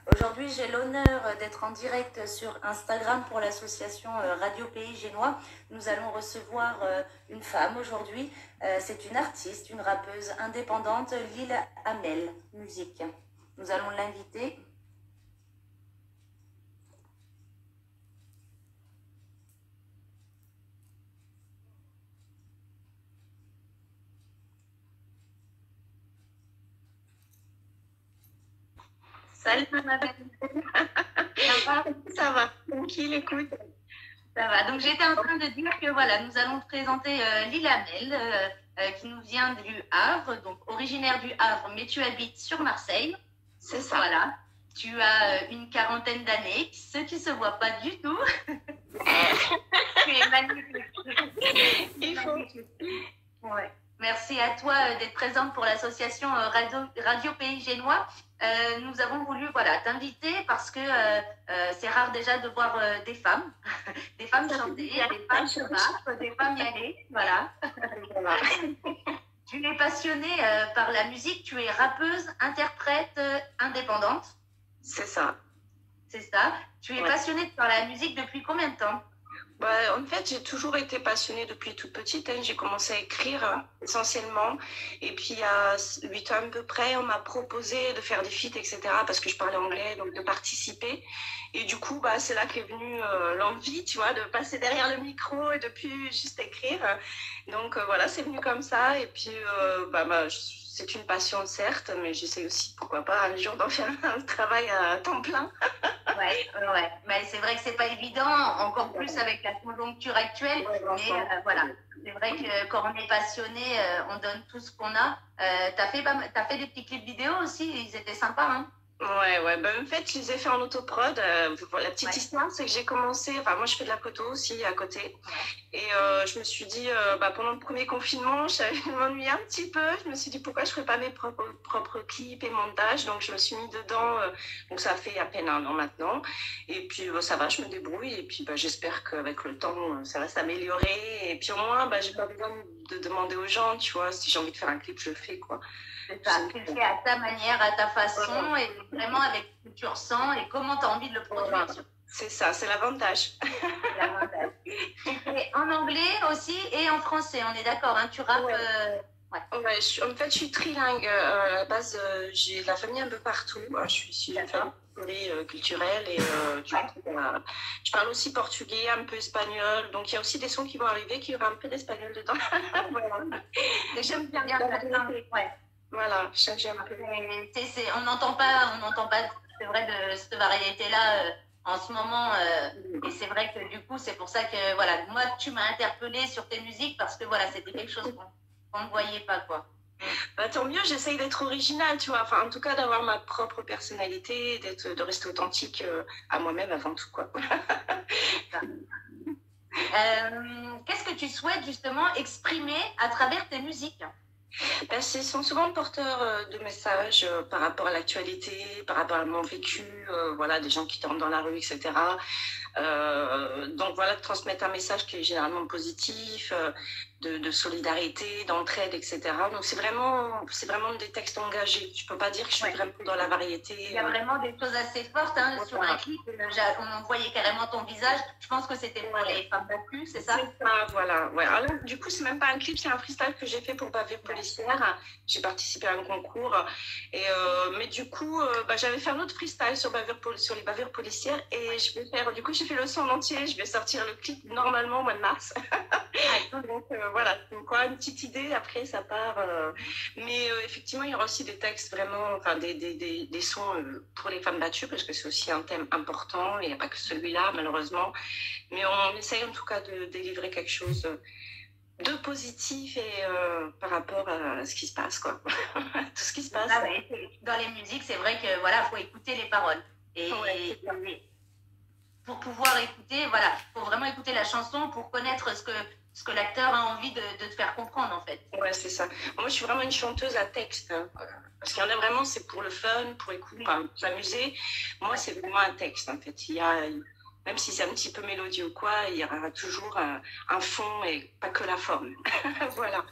Aujourd'hui, j'ai l'honneur d'être en direct sur Instagram pour l'association Radio Pays Génois. Nous allons recevoir une femme aujourd'hui. C'est une artiste, une rappeuse indépendante, Lil Amel, musique. Nous allons l'inviter. Salut, ma belle. Ça va, tranquille, écoute. Ça va. Donc, j'étais en train de dire que voilà, nous allons présenter Lil Amel, qui nous vient du Havre, donc originaire du Havre, mais tu habites sur Marseille. C'est ça. Voilà. Tu as une quarantaine d'années, ce qui ne se voit pas du tout. Tu es magnifique. Il faut. Ouais. Merci à toi d'être présente pour l'association Radio Pays Génois. Nous avons voulu t'inviter parce que c'est rare déjà de voir des femmes chanter, des femmes se battre, des femmes y aller. Voilà. Tu es passionnée par la musique, tu es rappeuse, interprète, indépendante. C'est ça. C'est ça. Tu es passionnée par la musique depuis combien de temps? En fait, j'ai toujours été passionnée depuis toute petite. J'ai commencé à écrire essentiellement. Et puis, il y a 8 ans à peu près, on m'a proposé de faire des feats, etc. parce que je parlais anglais, donc de participer. Et du coup, c'est là qu'est venue l'envie, tu vois, de passer derrière le micro et de plus juste écrire. Donc, voilà, c'est venu comme ça. Et puis, c'est une passion, certes, mais j'essaie aussi, pourquoi pas, un jour d'en faire un travail à temps plein. Ouais. Mais c'est vrai que c'est pas évident, encore plus avec la conjoncture actuelle. Mais voilà, c'est vrai que quand on est passionné, on donne tout ce qu'on a. T'as fait des petits clips vidéo aussi, ils étaient sympas, hein? Ouais. En fait, je les ai fait en autoprod. La petite histoire, c'est que j'ai commencé. Enfin, moi, je fais de la photo aussi à côté. Et je me suis dit, pendant le premier confinement, je m'ennuyais un petit peu. Je me suis dit, pourquoi je ne ferais pas mes propres clips et montages. Donc, je me suis mis dedans. Donc, ça fait à peine 1 an maintenant. Et puis, ça va, je me débrouille. Et puis, j'espère qu'avec le temps, ça va s'améliorer. Et puis, au moins, j'ai pas besoin de demander aux gens, tu vois. Si j'ai envie de faire un clip, je le fais, quoi. C'est ça, tu le fais à ta manière, à ta façon, et vraiment avec ce que tu ressens et comment tu as envie de le produire. C'est ça, c'est l'avantage. Et en anglais aussi et en français, on est d'accord, hein, tu rappes. En fait, je suis trilingue. À la base, j'ai de la famille un peu partout. Je suis issue d'une famille culturelle et je parle aussi portugais, un peu espagnol. Donc, il y a aussi des sons qui vont arriver qui aura un peu d'espagnol dedans. Voilà. J'aime bien la langue. Voilà, j'aime un peu. On n'entend pas, c'est vrai, de cette variété-là en ce moment. Et c'est vrai que du coup, c'est pour ça que, voilà, moi, tu m'as interpellée sur tes musiques parce que, voilà, c'était quelque chose qu'on ne voyait pas, quoi. Tant mieux, j'essaye d'être originale, tu vois. Enfin, en tout cas, d'avoir ma propre personnalité, de rester authentique à moi-même avant tout, quoi. Qu'est-ce que tu souhaites justement exprimer à travers tes musiques? Ils sont souvent porteurs de messages par rapport à l'actualité, par rapport à mon vécu, des gens qui tombent dans la rue, etc. Donc voilà, de transmettre un message qui est généralement positif, de solidarité, d'entraide, etc. Donc c'est vraiment des textes engagés. Je peux pas dire que je suis vraiment dans la variété. Il y a vraiment des choses assez fortes sur un clip. On voyait carrément ton visage. Je pense que c'était pour les femmes battues, c'est ça? C'est ça, voilà. Ouais. Alors, du coup, c'est même pas un clip, c'est un freestyle que j'ai fait pour Bavure Policière. J'ai participé à un concours. Et, mais du coup, j'avais fait un autre freestyle sur les bavures policières. Et du coup, j'ai fait le son en entier. Je vais sortir le clip normalement au mois de mars. Donc voilà, donc une petite idée, après ça part. Mais effectivement, il y aura aussi des textes vraiment, des sons pour les femmes battues, parce que c'est aussi un thème important. Il n'y a pas que celui-là, malheureusement. Mais on essaye en tout cas de délivrer quelque chose de positif et par rapport à ce qui se passe, quoi. Tout ce qui se passe. Dans les musiques, c'est vrai que voilà, faut écouter les paroles. Et pour pouvoir écouter, voilà, faut vraiment écouter la chanson pour connaître ce que l'acteur a envie de te faire comprendre, en fait. Ouais, c'est ça. Moi, je suis vraiment une chanteuse à texte. Parce qu'il y en a vraiment, c'est pour le fun, pour écouter, pour s'amuser. Moi, c'est vraiment un texte, en fait. Même si c'est un petit peu mélodieux ou quoi, il y aura toujours un fond et pas que la forme. Voilà.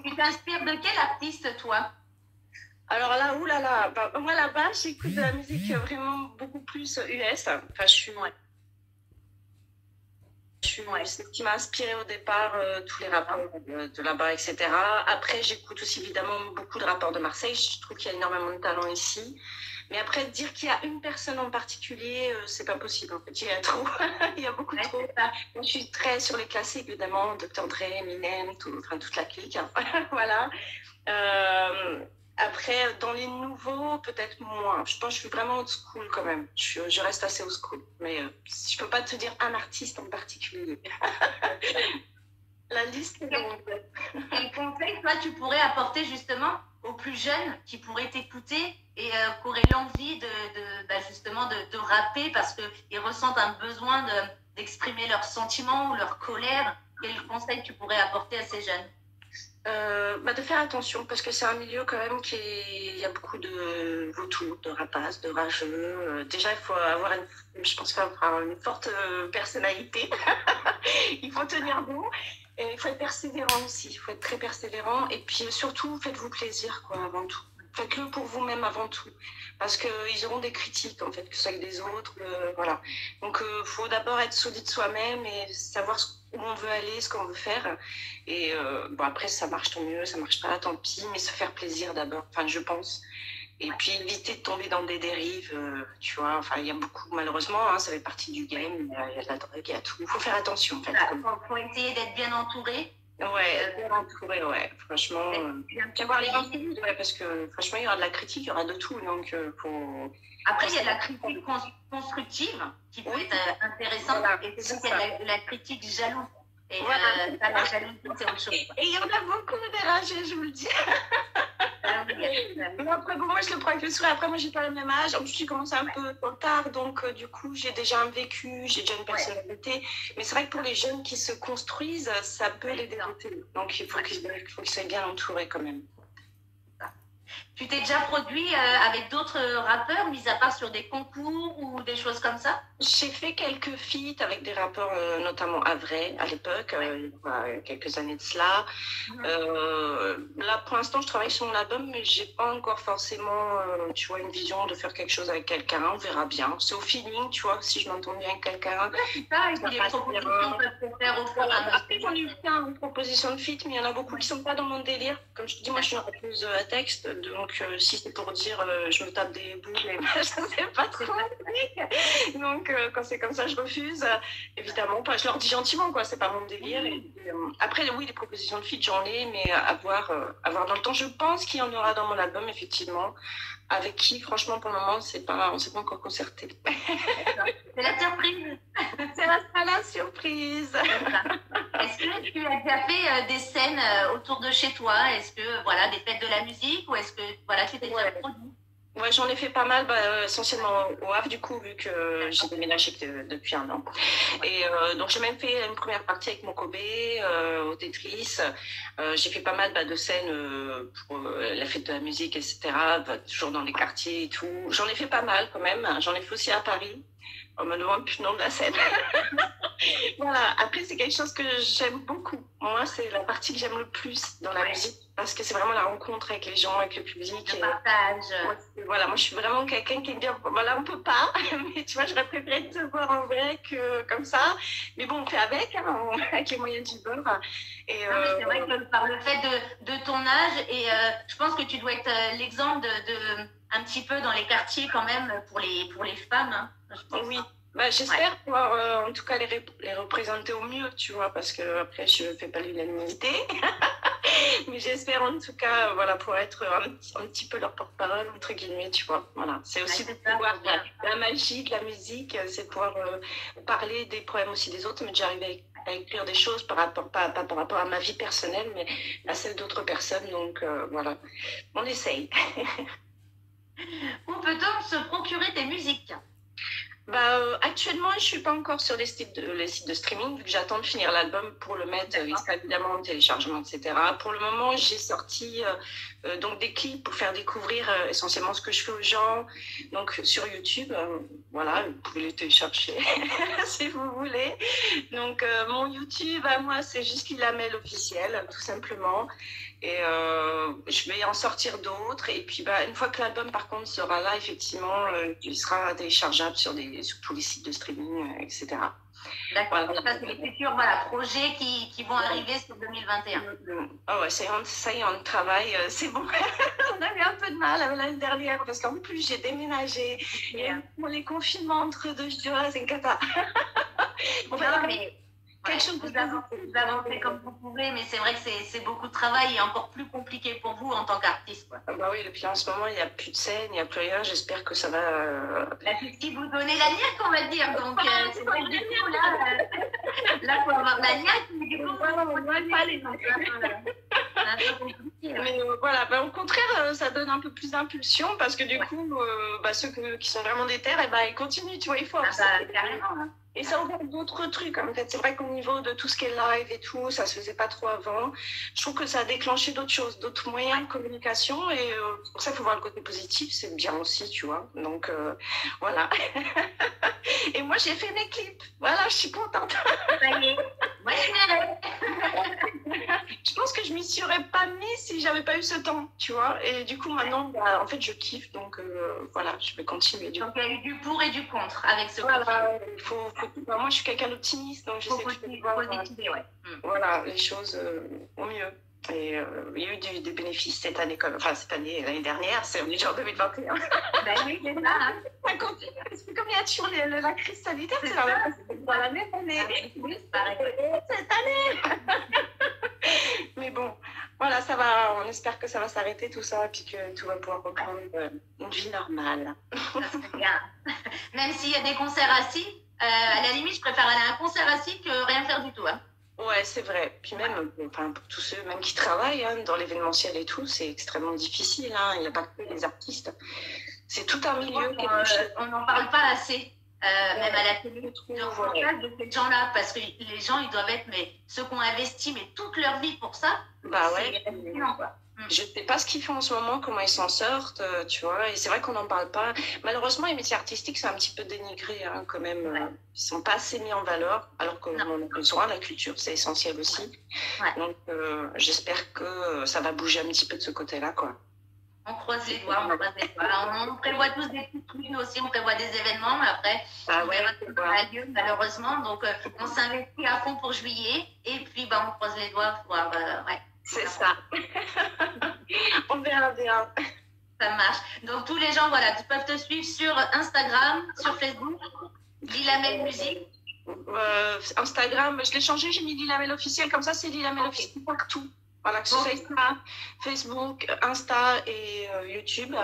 Tu t'inspires de quel artiste, toi? Alors là, oulala, bah, moi là-bas, j'écoute de la musique vraiment beaucoup plus US. Enfin, Ouais. c'est ce qui m'a inspiré au départ, tous les rappeurs de là-bas, etc. Après, j'écoute aussi évidemment beaucoup de rappeurs de Marseille. Je trouve qu'il y a énormément de talent ici. Mais après, dire qu'il y a une personne en particulier, c'est pas possible. En fait, il y a trop. Il y a beaucoup Ouais, trop. c'est ça. Moi, je suis très sur les classiques, évidemment. Dr. Dre, Eminem, enfin, toute la clique, hein. Voilà. Euh, Après, dans les nouveaux, peut-être moins. Je pense que je suis vraiment old school quand même. Je reste assez old school. Mais je peux pas te dire un artiste en particulier. La liste est longue. Quel conseil, toi, tu pourrais apporter justement aux plus jeunes qui pourraient t'écouter et qui auraient l'envie bah, justement de rapper parce qu'ils ressentent un besoin d'exprimer leurs sentiments ou leur colère? Quel conseil tu pourrais apporter à ces jeunes? Bah de faire attention parce que c'est un milieu quand même il y a beaucoup de vautours, de rapaces, de rageux. Déjà, il faut avoir je pense, avoir une forte personnalité. Il faut tenir bon et il faut être persévérant aussi. Il faut être très persévérant et puis surtout, faites-vous plaisir quoi, avant tout. Faites-le pour vous-même avant tout parce qu'ils auront des critiques en fait, que ce soit avec des autres. Voilà. Donc, il faut d'abord être solide soi-même et savoir où on veut aller, ce qu'on veut faire. Et bon, après, ça marche tant mieux, ça marche pas, tant pis, mais se faire plaisir d'abord, enfin, je pense. Et puis éviter de tomber dans des dérives, tu vois. Enfin, il y a beaucoup, malheureusement, hein, ça fait partie du game, il y a de la drogue, il y a tout. Il faut faire attention, en fait. Faut essayer d'être bien entouré. Ouais, bien entouré, ouais. Franchement, Bien avoir les entourés, ouais, parce que franchement, il y aura de la critique, il y aura de tout. Donc, Après, il y a la critique constructive qui peut être intéressante voilà, et c'est qu'il y a la critique jalouse. Et voilà. ça, la jalousie, c'est autre chose. Et il y en a beaucoup des rageux, je vous le dis. Mais après, bon, moi, je le prends avec le sourire. Après, moi, j'ai pas le même âge. En plus, j'ai commencé un peu tard. Donc, du coup, j'ai déjà un vécu, j'ai déjà une personnalité. Mais c'est vrai que pour les jeunes qui se construisent, ça peut les dérouter. Donc, il faut qu'ils soient bien entourés quand même. Tu t'es déjà produit avec d'autres rappeurs, mis à part sur des concours ou des choses comme ça? J'ai fait quelques feats avec des rappeurs, notamment Avray à l'époque, il y a quelques années de cela. Là, pour l'instant, je travaille sur mon album, mais j'ai pas encore forcément, tu vois, une vision de faire quelque chose avec quelqu'un. On verra bien. C'est au feeling, tu vois, si je m'entends bien avec quelqu'un. C'est ça, et puis les propositions peuvent se faire au fur et à mesure. Après, j'en ai eu plein de propositions de feat, mais il y en a beaucoup qui sont pas dans mon délire. Comme je te dis, moi, je suis une rappeuse à texte, donc si c'est pour dire je me tape des boules, et je sais pas trop. Donc, quand c'est comme ça, je refuse. Évidemment, pas. Je leur dis gentiment, quoi. C'est pas mon délire. Et, après, oui, les propositions de feat, j'en ai, mais à voir dans le temps. Je pense qu'il y en aura dans mon album, effectivement. Avec qui, franchement, pour le moment, on ne s'est pas encore concerté. C'est la surprise. C'est la surprise. Est-ce que tu as déjà fait des scènes autour de chez toi? Est-ce que, voilà, des fêtes de la musique ou est-ce que, voilà, tu t'es déjà produit? Ouais, j'en ai fait pas mal, essentiellement au Havre, du coup, vu que j'ai déménagé depuis un an. Et donc, j'ai même fait une première partie avec mon Kobe, au Tetris. J'ai fait pas mal de scènes pour la fête de la musique, etc., toujours dans les quartiers et tout. J'en ai fait pas mal quand même. J'en ai fait aussi à Paris. On me demande plus le nom de la scène. Voilà. Après, c'est quelque chose que j'aime beaucoup. Moi, c'est la partie que j'aime le plus dans la musique parce que c'est vraiment la rencontre avec les gens, avec le public. Le partage. Voilà, moi, je suis vraiment quelqu'un qui aime bien. Voilà, on peut pas, mais tu vois, j'aurais préféré te voir en vrai que comme ça. Mais bon, on fait avec, hein, avec les moyens du bord. Et, non, mais c'est vrai que par le fait de ton âge, et je pense que tu dois être l'exemple un petit peu dans les quartiers quand même pour les femmes. Hein, oui. J'espère pouvoir en tout cas les représenter au mieux, tu vois, parce que après je fais pas l'unanimité. Mais j'espère en tout cas pouvoir être un petit peu leur porte-parole, entre guillemets, tu vois. Voilà. C'est aussi de pouvoir la magie de la musique, c'est de pouvoir parler des problèmes aussi des autres, mais déjà arriver à écrire des choses pas par rapport à ma vie personnelle, mais à celle d'autres personnes. Donc voilà, on essaye. Où peut-on se procurer tes musiques? Actuellement, je suis pas encore sur les sites de streaming, vu que j'attends de finir l'album pour le mettre évidemment en téléchargement, etc. Pour le moment, j'ai sorti donc des clips pour faire découvrir essentiellement ce que je fais aux gens. Donc sur YouTube, voilà, vous pouvez les télécharger si vous voulez. Donc mon YouTube à moi, c'est juste Lila Mel officiel, tout simplement. Et je vais en sortir d'autres. Et puis, une fois que l'album, par contre, sera là, effectivement, il sera téléchargeable sur tous les sites de streaming, etc. D'accord. Voilà. Ça, c'est les futurs projets qui vont arriver sur 2021. Ah ouais, ça y est, on travaille. C'est bon. On avait un peu de mal l'année dernière parce qu'en plus, j'ai déménagé. Et pour les confinements entre deux, je dis, c'est une cata. Quelque chose vous avancez comme vous pouvez, mais c'est vrai que c'est beaucoup de travail et encore plus compliqué pour vous en tant qu'artiste. Oui, et puis en ce moment, il n'y a plus de scène, il n'y a plus rien. J'espère que ça va. C'est ce qui vous donnez la niaque, on va dire. Donc, c'est vrai que du coup, là, il faut avoir la niaque, mais du coup, on ne voit pas les gens. Mais voilà, au contraire, ça donne un peu plus d'impulsion parce que du coup, ceux qui sont vraiment déter, ils continuent, tu vois, il faut. Carrément, hein. Et ça ouvre d'autres trucs, en fait. C'est vrai qu'au niveau de tout ce qui est live et tout, ça se faisait pas trop avant. Je trouve que ça a déclenché d'autres choses, d'autres moyens de communication. Et pour ça, il faut voir le côté positif. C'est bien aussi, tu vois. Donc, voilà. Et moi, j'ai fait mes clips. Voilà, je suis contente. Je pense que je m'y serais pas mis si j'avais pas eu ce temps, tu vois. Et du coup, maintenant, en fait, je kiffe. Donc, voilà, je vais continuer. Donc, il y a eu du pour et du contre avec ce moi, je suis quelqu'un d'optimiste, donc j'essaie de voir voilà, les choses au mieux. Et il y a eu des bénéfices cette année, l'année dernière, c'est déjà en 2021. Oui, c'est ça. Ça continue, parce que comme il y a toujours la crise sanitaire, c'est la même année. Cette année. Mais bon, voilà, ça va, on espère que ça va s'arrêter tout ça, et puis que tout va pouvoir reprendre une vie normale. Ça serait bien. Même s'il y a des concerts assis, à la limite, je préfère aller à un concert assis que rien faire du tout. Hein. Ouais, c'est vrai. Puis même, pour tous ceux même qui travaillent dans l'événementiel et tout, c'est extrêmement difficile. Il n'y a pas que les artistes. C'est tout un milieu. On n'en parle pas assez, même à la télé, de ces gens-là, parce que les gens, ils doivent être ceux qui ont investi toute leur vie pour ça. C'est hallucinant, quoi. Je ne sais pas ce qu'ils font en ce moment, comment ils s'en sortent, tu vois. Et c'est vrai qu'on n'en parle pas. Malheureusement, les métiers artistiques, c'est un petit peu dénigré quand même. Ils ne sont pas assez mis en valeur, alors qu'on a besoin. La culture, c'est essentiel aussi. Donc, j'espère que ça va bouger un petit peu de ce côté-là, quoi. On croise les doigts, on prévoit tous des petits trucs, nous aussi, on prévoit des événements, mais après, on verra ce qui aura lieu, malheureusement. Donc, on s'investit à fond pour juillet, et puis, on croise les doigts pour voir, C'est ça. On verra bien. Ça marche. Donc, tous les gens, peuvent te suivre sur Instagram, sur Facebook, Lila Mel Musique. Instagram, je l'ai changé, j'ai mis Lila Mel officiel, comme ça, c'est Lila Mel officiel partout. Voilà, que ce soit Facebook, Insta et YouTube.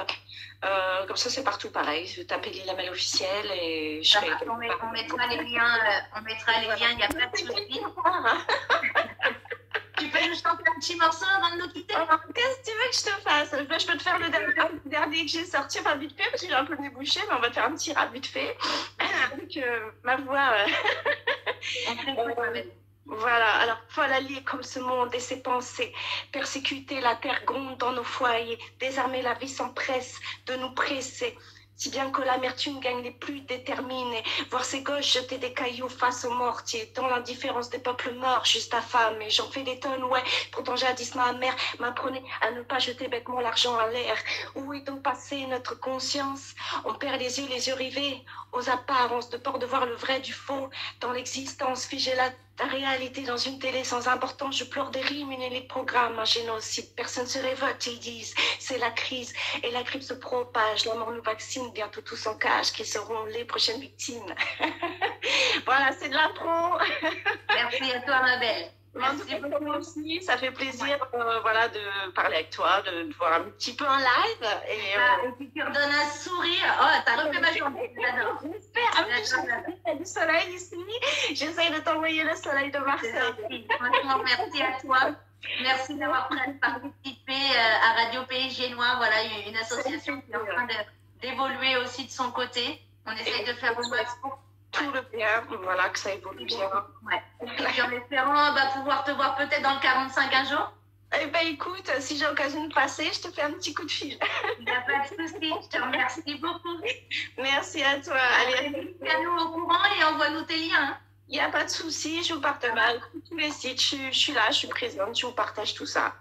Comme ça, c'est partout pareil. Je vais taper Lila Mel officiel et je serai... On mettra les liens, il n'y a pas de souci. Tu peux nous chanter un petit morceau avant de nous quitter? Qu'est-ce que tu veux que je te fasse? Je peux te faire le dernier que j'ai sorti, vite fait, parce que j'ai un peu débouché, mais on va te faire un petit rap vite fait. Avec ma voix. Voilà, alors folle alliée comme ce monde et ses pensées, persécuter la terre gronde dans nos foyers, désarmer la vie s'empresse de nous presser. Si bien que l'amertume gagne les plus déterminés, voir ces gosses jeter des cailloux face aux mortiers, dans l'indifférence des peuples morts, juste affamés. J'en fais des tonnes, ouais, pourtant jadis ma mère m'apprenait à ne pas jeter bêtement l'argent à l'air. Où est donc passée notre conscience? On perd les yeux rivés aux apparences, de peur de voir le vrai du faux, dans l'existence figée la réalité dans une télé sans importance. Je pleure des rimes et les programmes, un génocide. Personne se révolte, ils disent, c'est la crise et la grippe se propage. La mort nous vaccine, bientôt tous en cage, qui seront les prochaines victimes. Voilà, c'est de l'intro. Merci à toi, ma belle. Merci beaucoup aussi, ça fait plaisir de parler avec toi, de te voir un petit peu en live. Et puis tu redonnes un sourire. Oh, t'as refait ma journée. J'adore. J'espère. Il y a du soleil ici. J'essaie de t'envoyer le soleil de Marseille. Franchement, merci à toi. Merci d'avoir participé à Radio Pays Génois. Voilà, une association qui est en train d'évoluer aussi de son côté. On essaye de faire au max pour tout le bien, voilà, que ça évolue bien. Ouais. Et puis en espérant pouvoir te voir peut-être dans le 45 un jour. Eh bien, écoute, si j'ai l'occasion de passer, je te fais un petit coup de fil. Il n'y a pas de souci. Je te remercie beaucoup. Merci à toi. Allez, tiens-nous au courant et envoie-nous tes liens. Hein. Il n'y a pas de souci, je vous partage tous les sites. Je suis là, je suis présente, je vous partage tout ça.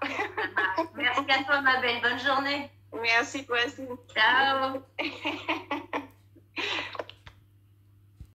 Merci à toi, ma belle. Bonne journée. Merci, toi aussi. Ciao.